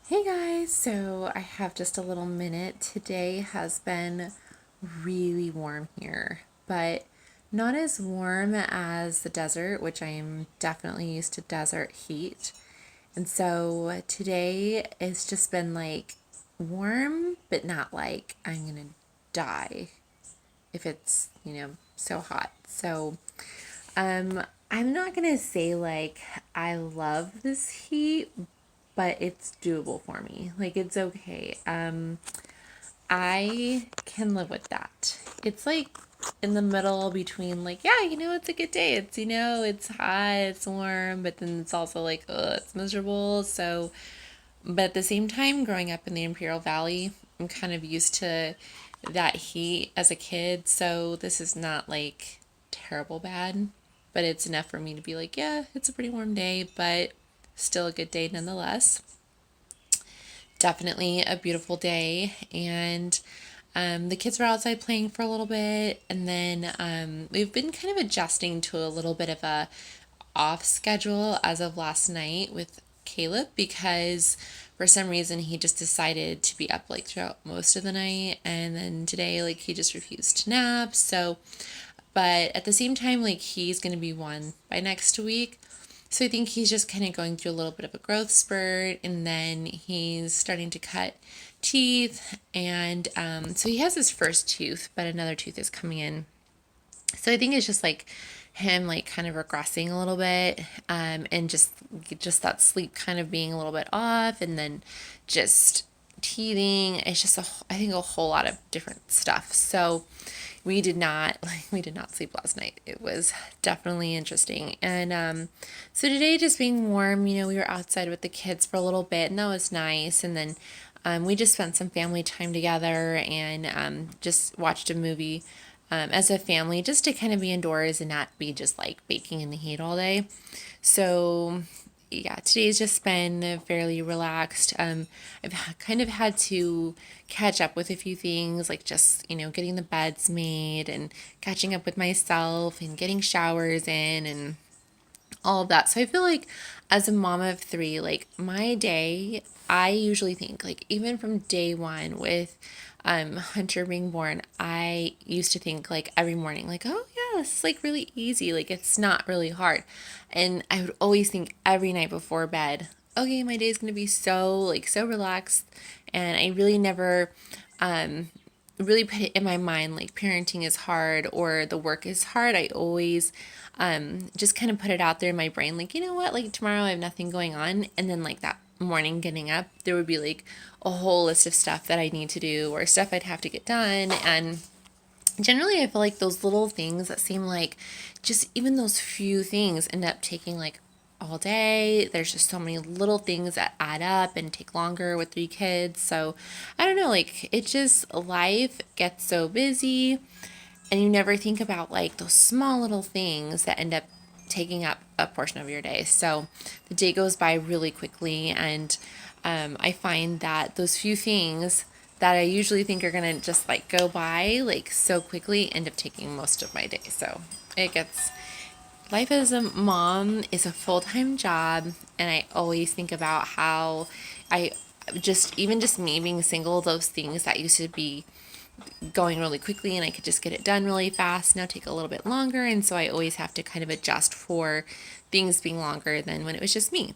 Hey guys, so I have just a little minute. Today has been really warm here, but not as warm as the desert, which I am definitely used to desert heat. And so today it's just been like warm, but not like I'm gonna die if it's, so hot. So I'm not gonna say like I love this heat, but it's doable for me. Like it's okay. I can live with that. It's like in the middle between like, yeah, it's a good day. It's it's hot, it's warm, but then it's also like, it's miserable. So, but at the same time, growing up in the Imperial Valley, I'm kind of used to that heat as a kid. So this is not like terrible bad, but it's enough for me to be like, yeah, it's a pretty warm day, but still a good day nonetheless. Definitely a beautiful day. And the kids were outside playing for a little bit. And then we've been kind of adjusting to a little bit of a off schedule as of last night with Caleb because for some reason he just decided to be up like throughout most of the night. And then today, like, he just refused to nap. So, but at the same time, like, he's going to be one by next week. So I think he's just kind of going through a little bit of a growth spurt, and then he's starting to cut teeth, and so he has his first tooth, but another tooth is coming in. So I think it's just like him, like, kind of regressing a little bit, and just that sleep kind of being a little bit off, and then just teething. It's just I think a whole lot of different stuff. So we did not sleep last night. It was definitely interesting. And so today, just being warm, we were outside with the kids for a little bit, and that was nice. And then we just spent some family time together and just watched a movie as a family, just to kind of be indoors and not be just like baking in the heat all day. So yeah, today's just been fairly relaxed. I've kind of had to catch up with a few things, like just, getting the beds made and catching up with myself and getting showers in and all of that. So I feel like as a mom of three, like my day, I usually think like even from day one with Hunter being born, I used to think like every morning, like, oh yeah, this is like really easy. Like it's not really hard. And I would always think every night before bed, okay, my day is gonna be so relaxed. And I really never really put it in my mind like parenting is hard or the work is hard. I always just kind of put it out there in my brain, like, you know what, like tomorrow I have nothing going on. And then, like, that morning getting up, there would be like a whole list of stuff that I need to do or stuff I'd have to get done. And generally, I feel like those little things that seem like just even those few things end up taking like all day. There's just so many little things that add up and take longer with three kids. So I don't know, like it just life gets so busy and you never think about like those small little things that end up taking up a portion of your day. So the day goes by really quickly, and I find that those few things that I usually think are gonna just like go by like so quickly end up taking most of my day. So it gets life as a mom is a full-time job, and I always think about how I just even just me being single, those things that used to be going really quickly and I could just get it done really fast now take a little bit longer. And so I always have to kind of adjust for things being longer than when it was just me.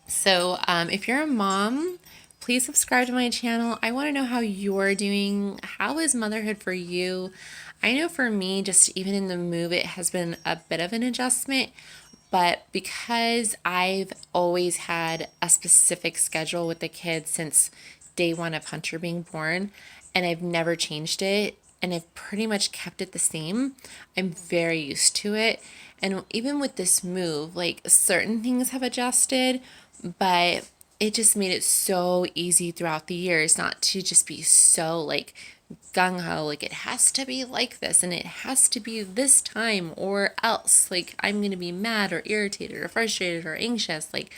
So if you're a mom, please subscribe to my channel. I want to know how you're doing. How is motherhood for you? I know for me, just even in the move, it has been a bit of an adjustment. But because I've always had a specific schedule with the kids since day one of Hunter being born, and I've never changed it, and I've pretty much kept it the same, I'm very used to it. And even with this move, like certain things have adjusted, but it just made it so easy throughout the years not to just be so like gung ho, like it has to be like this and it has to be this time or else. Like I'm gonna be mad or irritated or frustrated or anxious. Like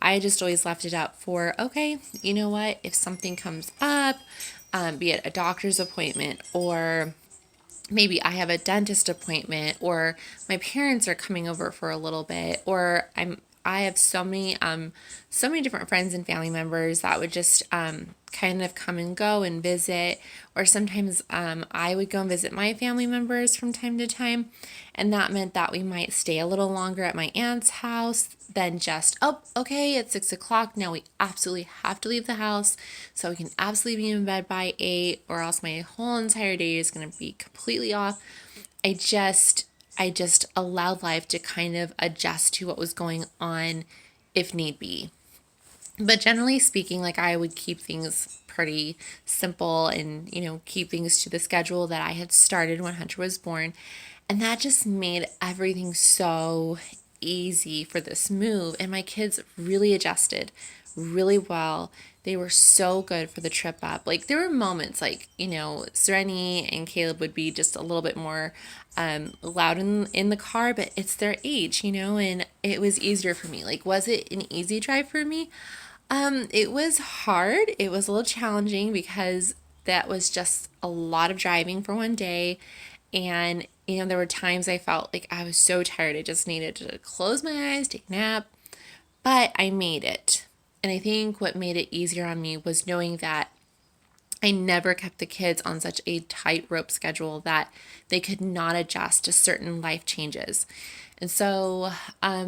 I just always left it up for, okay, you know what? If something comes up, be it a doctor's appointment or maybe I have a dentist appointment or my parents are coming over for a little bit or I'm I have so many different friends and family members that would just kind of come and go and visit, or sometimes I would go and visit my family members from time to time, and that meant that we might stay a little longer at my aunt's house than just, oh, okay, it's 6 o'clock now, we absolutely have to leave the house, so we can absolutely be in bed by 8, or else my whole entire day is going to be completely off. I just allowed life to kind of adjust to what was going on if need be. But generally speaking, like, I would keep things pretty simple and, keep things to the schedule that I had started when Hunter was born. And that just made everything so easy for this move. And my kids really adjusted really well. They were so good for the trip up. Like, there were moments like, Sereni and Caleb would be just a little bit more loud in the car, but it's their age, and it was easier for me. Like, was it an easy drive for me? It was hard. It was a little challenging because that was just a lot of driving for one day. And, there were times I felt like I was so tired. I just needed to close my eyes, take a nap, but I made it. And I think what made it easier on me was knowing that I never kept the kids on such a tightrope schedule that they could not adjust to certain life changes. And so,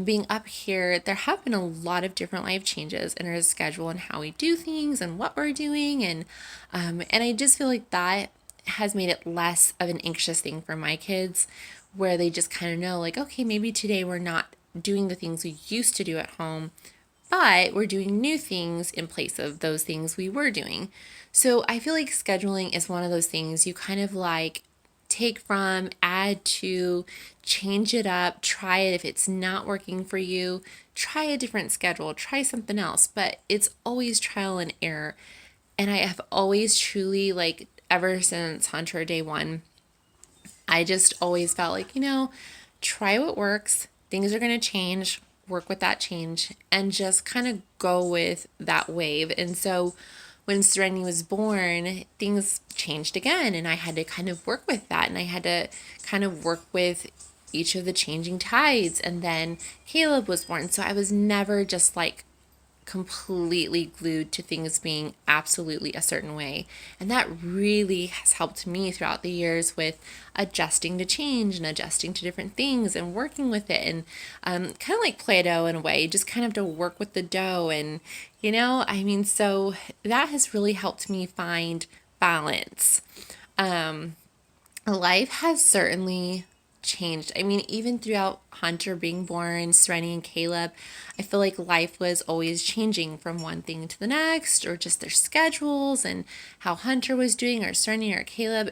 being up here, there have been a lot of different life changes in our schedule and how we do things and what we're doing, and I just feel like that has made it less of an anxious thing for my kids, where they just kind of know, like, okay, maybe today we're not doing the things we used to do at home, but we're doing new things in place of those things we were doing. So I feel like scheduling is one of those things you kind of like take from, add to, change it up, try it. If it's not working for you, try a different schedule, try something else, but it's always trial and error. And I have always truly, like, ever since Hunter day one, I just always felt like, try what works. Things are going to change, work with that change, and just kind of go with that wave. And so when Sereni was born, things changed again, and I had to kind of work with that, and I had to kind of work with each of the changing tides. And then Caleb was born, so I was never just like completely glued to things being absolutely a certain way. And that really has helped me throughout the years with adjusting to change and adjusting to different things and working with it. And kind of like Play-Doh in a way, just kind of to work with the dough. And, so that has really helped me find balance. Life has certainly changed. I mean, even throughout Hunter being born, Sereni and Caleb, I feel like life was always changing from one thing to the next, or just their schedules and how Hunter was doing, or Sereni or Caleb.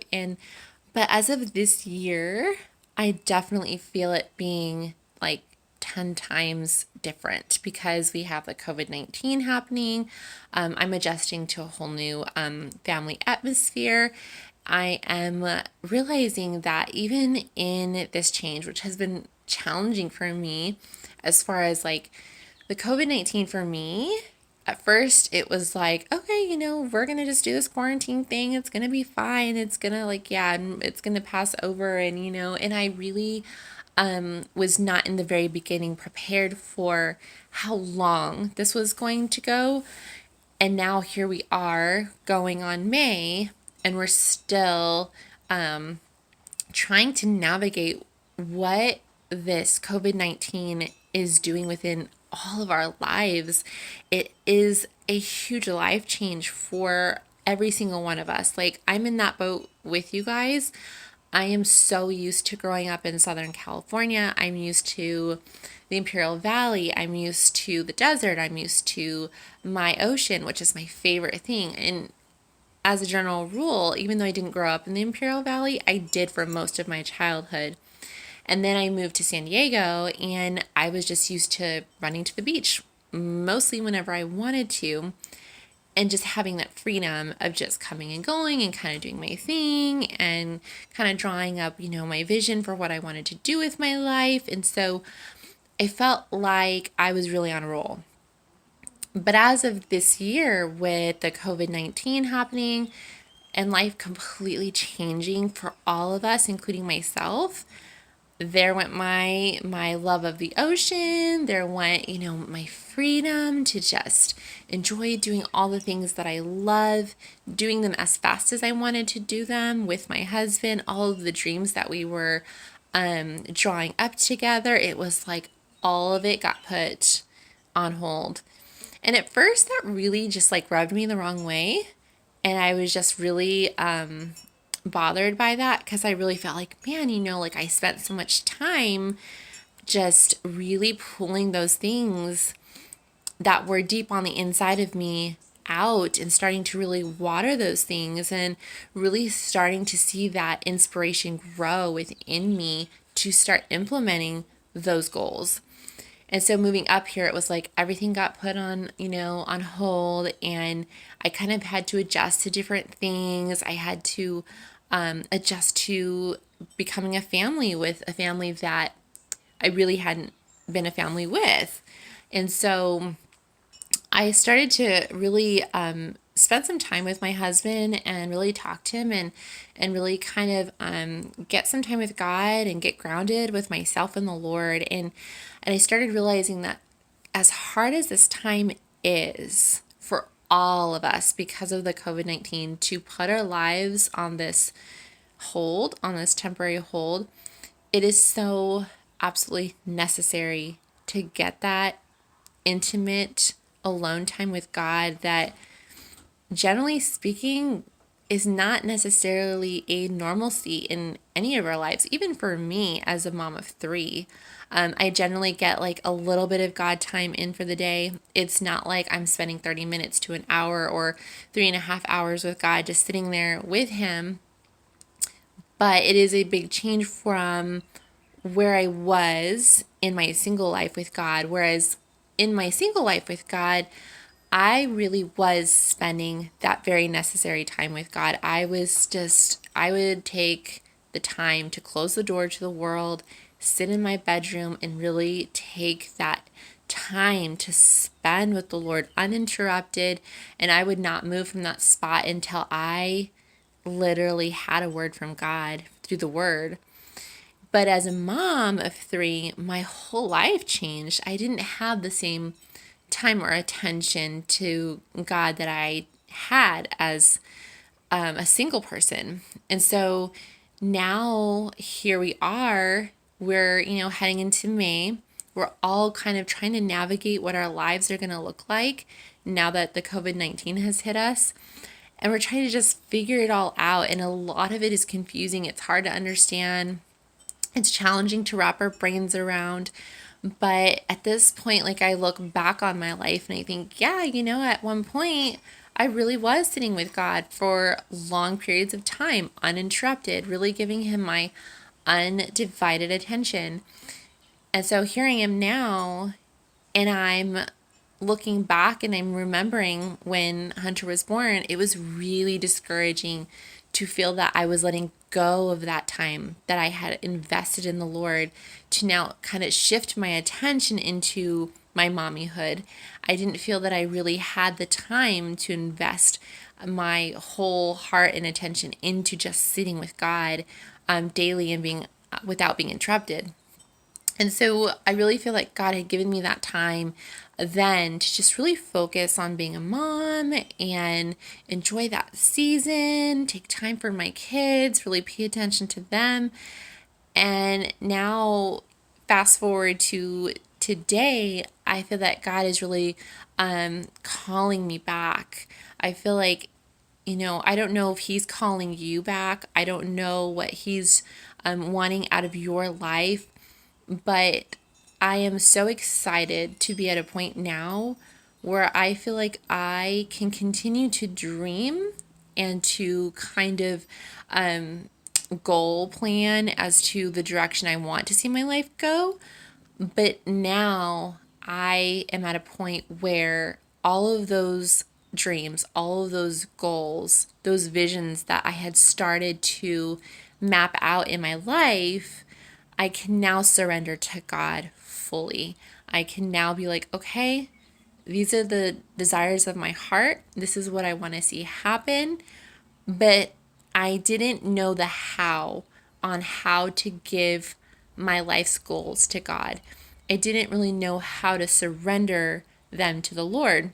But as of this year, I definitely feel it being like 10 times different because we have the COVID-19 happening. I'm adjusting to a whole new family atmosphere. I am realizing that even in this change, which has been challenging for me, as far as like the COVID-19 for me, at first it was like, okay, we're going to just do this quarantine thing. It's going to be fine. It's going to it's going to pass over. And I really was not in the very beginning prepared for how long this was going to go. And now here we are going on May, and we're still trying to navigate what this COVID-19 is doing within all of our lives. It is a huge life change for every single one of us. Like, I'm in that boat with you guys. I am so used to growing up in Southern California. I'm used to the Imperial Valley. I'm used to the desert. I'm used to my ocean, which is my favorite thing. And as a general rule, even though I didn't grow up in the Imperial Valley, I did for most of my childhood. And then I moved to San Diego, and I was just used to running to the beach mostly whenever I wanted to, and just having that freedom of just coming and going and kind of doing my thing and kind of drawing up, my vision for what I wanted to do with my life. And so I felt like I was really on a roll. But as of this year, with the COVID-19 happening and life completely changing for all of us, including myself, there went my love of the ocean. There went, my freedom to just enjoy doing all the things that I love, doing them as fast as I wanted to do them with my husband, all of the dreams that we were drawing up together. It was like all of it got put on hold. And at first that really just like rubbed me the wrong way. And I was just really bothered by that because I really felt like, man, like I spent so much time just really pulling those things that were deep on the inside of me out and starting to really water those things and really starting to see that inspiration grow within me to start implementing those goals. And so moving up here, it was like everything got put on, on hold, and I kind of had to adjust to different things. I had to adjust to becoming a family with a family that I really hadn't been a family with. And so I started to really spend some time with my husband and really talk to him and really kind of get some time with God and get grounded with myself and the Lord. And I started realizing that as hard as this time is for all of us because of the COVID-19 to put our lives on this hold, on this temporary hold, it is so absolutely necessary to get that intimate alone time with God that, generally speaking, is not necessarily a normalcy in any of our lives. Even for me as a mom of three, I generally get like a little bit of God time in for the day. It's not like I'm spending 30 minutes to an hour or 3.5 hours with God just sitting there with him. But it is a big change from where I was in my single life with God. Whereas in my single life with God, I really was spending that very necessary time with God. I would take the time to close the door to the world, sit in my bedroom, and really take that time to spend with the Lord uninterrupted. And I would not move from that spot until I literally had a word from God through the word. But as a mom of three, my whole life changed. I didn't have the same time or attention to God that I had as a single person. And so now here we are, we're, heading into May. We're all kind of trying to navigate what our lives are going to look like now that the COVID-19 has hit us. And we're trying to just figure it all out. And a lot of it is confusing. It's hard to understand. It's challenging to wrap our brains around. But at this point, like I look back on my life and I think, yeah, at one point, I really was sitting with God for long periods of time, uninterrupted, really giving him my undivided attention. And so here I am now, and I'm looking back and I'm remembering when Hunter was born, it was really discouraging to feel that I was letting go of that time that I had invested in the Lord to now kind of shift my attention into my mommyhood. I didn't feel that I really had the time to invest my whole heart and attention into just sitting with God daily and being without being interrupted. And so I really feel like God had given me that time then to just really focus on being a mom and enjoy that season, take time for my kids, really pay attention to them. And now, fast forward to today, I feel that God is really calling me back. I feel like, I don't know if He's calling you back. I don't know what He's wanting out of your life. But I am so excited to be at a point now where I feel like I can continue to dream and to kind of goal plan as to the direction I want to see my life go. But now I am at a point where all of those dreams, all of those goals, those visions that I had started to map out in my life, I can now surrender to God fully. I can now be like, okay, these are the desires of my heart. This is what I want to see happen. But I didn't know the how on how to give my life's goals to God. I didn't really know how to surrender them to the Lord.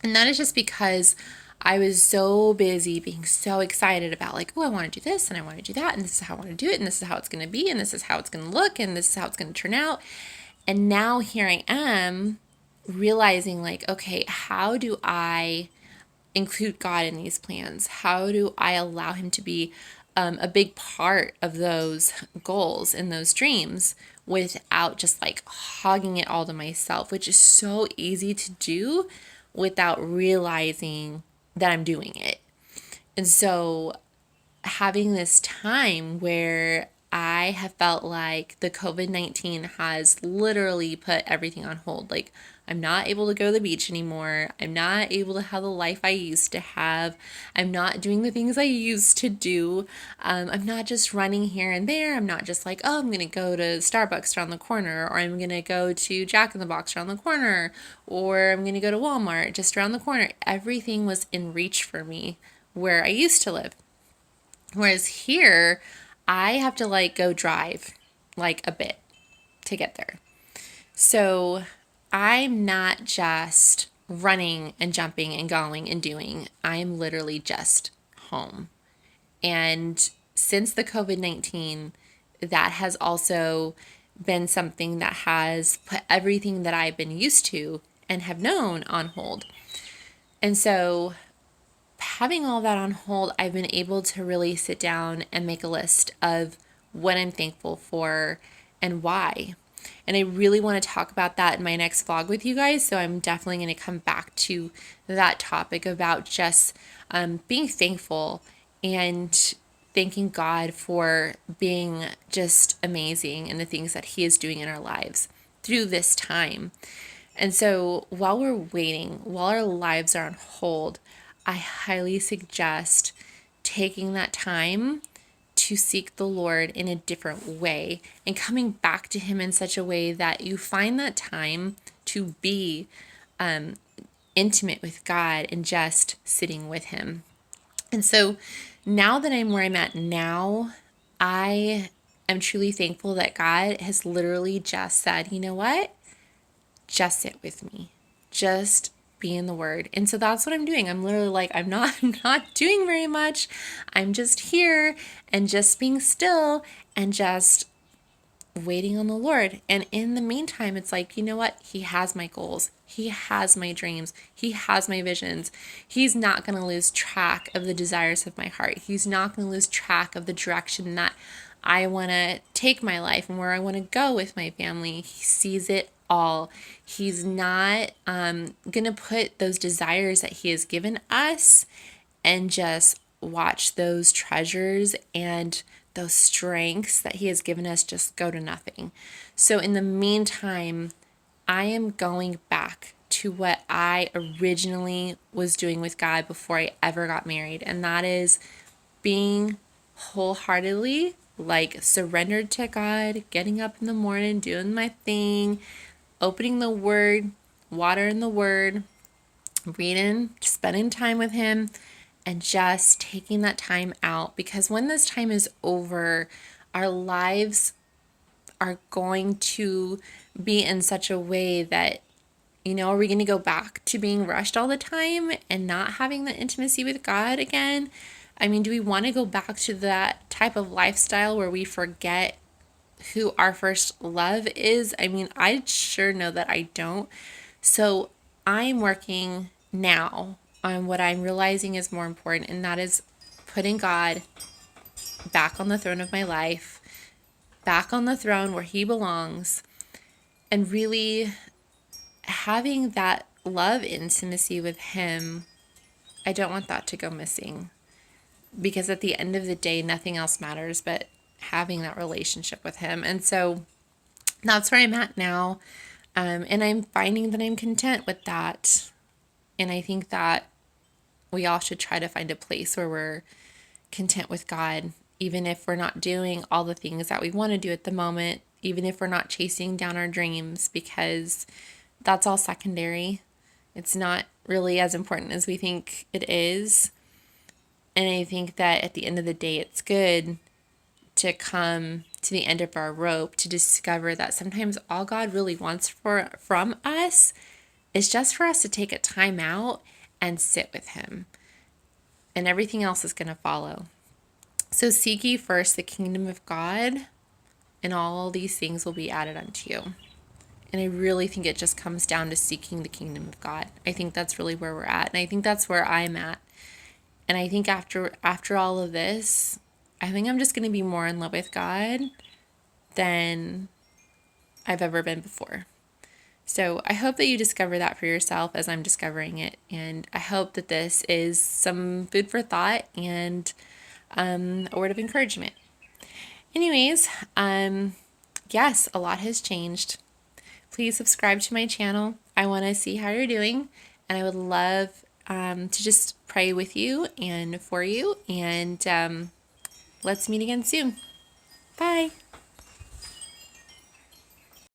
And that is just because I was so busy being so excited about, like, oh, I want to do this and I want to do that. And this is how I want to do it. And this is how it's going to be. And this is how it's going to look. And this is how it's going to turn out. And now here I am realizing, like, okay, how do I include God in these plans? How do I allow Him to be a big part of those goals and those dreams without just like hogging it all to myself, which is so easy to do without realizing that I'm doing it. And so having this time where I have felt like the COVID-19 has literally put everything on hold. Like, I'm not able to go to the beach anymore. I'm not able to have the life I used to have. I'm not doing the things I used to do. I'm not just running here and there. I'm not just like, oh, I'm going to go to Starbucks around the corner, or I'm going to go to Jack in the Box around the corner, or I'm going to go to Walmart just around the corner. Everything was in reach for me where I used to live. Whereas here, I have to like go drive like a bit to get there. So I'm not just running and jumping and going and doing. I'm literally just home. And since the COVID-19, that has also been something that has put everything that I've been used to and have known on hold. And so having all that on hold, I've been able to really sit down and make a list of what I'm thankful for and why. And I really want to talk about that in my next vlog with you guys. So I'm definitely going to come back to that topic about just being thankful and thanking God for being just amazing and the things that He is doing in our lives through this time. And so while we're waiting, while our lives are on hold, I highly suggest taking that time to seek the Lord in a different way and coming back to Him in such a way that you find that time to be intimate with God and just sitting with Him. And so now that I'm where I'm at now, I am truly thankful that God has literally just said, you know what? Just sit with me. Just be in the Word. And so that's what I'm doing. I'm literally like, I'm not doing very much. I'm just here and just being still and just waiting on the Lord. And in the meantime, it's like, you know what? He has my goals. He has my dreams. He has my visions. He's not going to lose track of the desires of my heart. He's not going to lose track of the direction that I want to take my life and where I want to go with my family. He sees it all. He's not going to put those desires that He has given us and just watch those treasures and those strengths that He has given us just go to nothing. So in the meantime, I am going back to what I originally was doing with God before I ever got married. And that is being wholeheartedly like surrendered to God, getting up in the morning, doing my thing, opening the Word, water in the Word, reading, spending time with Him, and just taking that time out. Because when this time is over, our lives are going to be in such a way that, are we going to go back to being rushed all the time and not having the intimacy with God again? I mean, do we want to go back to that type of lifestyle where we forget who our first love is? I mean, I sure know that I don't. So I'm working now on what I'm realizing is more important, and that is putting God back on the throne of my life, back on the throne where He belongs, and really having that love intimacy with Him. I don't want that to go missing, because at the end of the day, nothing else matters but having that relationship with Him. And so that's where I'm at now. And I'm finding that I'm content with that. And I think that we all should try to find a place where we're content with God, even if we're not doing all the things that we want to do at the moment, even if we're not chasing down our dreams, because that's all secondary. It's not really as important as we think it is. And I think that at the end of the day, it's good to come to the end of our rope to discover that sometimes all God really wants from us is just for us to take a time out and sit with him. And everything else is going to follow. So seek ye first the kingdom of God, and all these things will be added unto you. And I really think it just comes down to seeking the kingdom of God. I think that's really where we're at. And I think that's where I'm at. And I think after all of this, I think I'm just going to be more in love with God than I've ever been before. So I hope that you discover that for yourself as I'm discovering it. And I hope that this is some food for thought and a word of encouragement. Anyways, yes, a lot has changed. Please subscribe to my channel. I want to see how you're doing. And I would love to just pray with you and for you. And let's meet again soon. Bye.